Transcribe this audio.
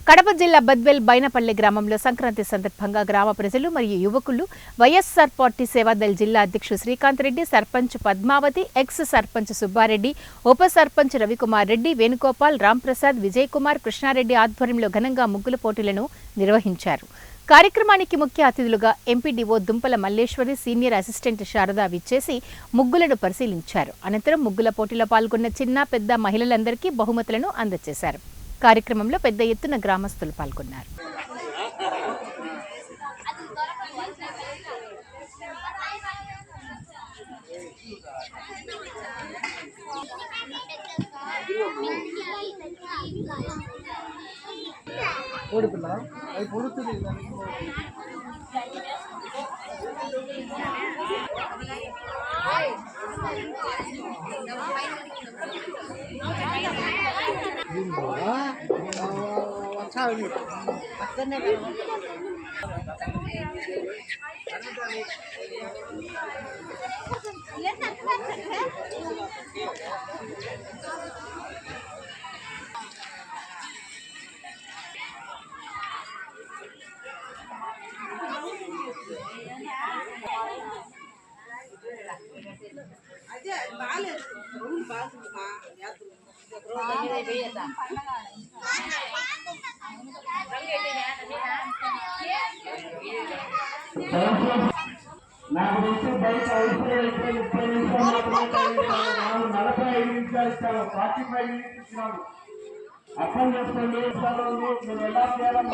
కడప జిల్లా బద్వేల్ బైనపల్లి గ్రామంలో సంక్రాంతి సందర్భంగా గ్రామ ప్రజలు మరియు యువకులు వైఎస్ఆర్ పార్టీ సేవాదళ్ జిల్లా అధ్యక్షుడు శ్రీకాంత్ రెడ్డి, సర్పంచ్ పద్మావతి, ఎక్స్ సర్పంచ్ సుబ్బారెడ్డి, ఉప సర్పంచ్ రవికుమార్ రెడ్డి, వేణుగోపాల్, రాంప్రసాద్, విజయ్ కుమార్, కృష్ణారెడ్డి ఆధ్వర్యంలో ఘనంగా ముగ్గుల పోటీలను నిర్వహించారు. కార్యక్రమానికి ముఖ్య అతిథులుగా ఎంపీడీఓ దుంపల మల్లేశ్వరి, సీనియర్ అసిస్టెంట్ శారద విచ్చేసి ముగ్గులను పరిశీలించారు. అనంతరం ముగ్గుల పోటీలో పాల్గొన్న చిన్న పెద్ద మహిళలందరికీ బహుమతులను అందజేశారు. కార్యక్రమంలో పెద్ద ఎత్తున గ్రామస్తులు పాల్గొన్నారు. నాకు తెలిసి బయట అవసరం 30 నిమిషాలు 45 నిమిషాలు ఇస్తాను, 45 మినిట్స్ ఇచ్చినాను. అర్థం చేసుకోండి. నేను ఎలా చేయాలని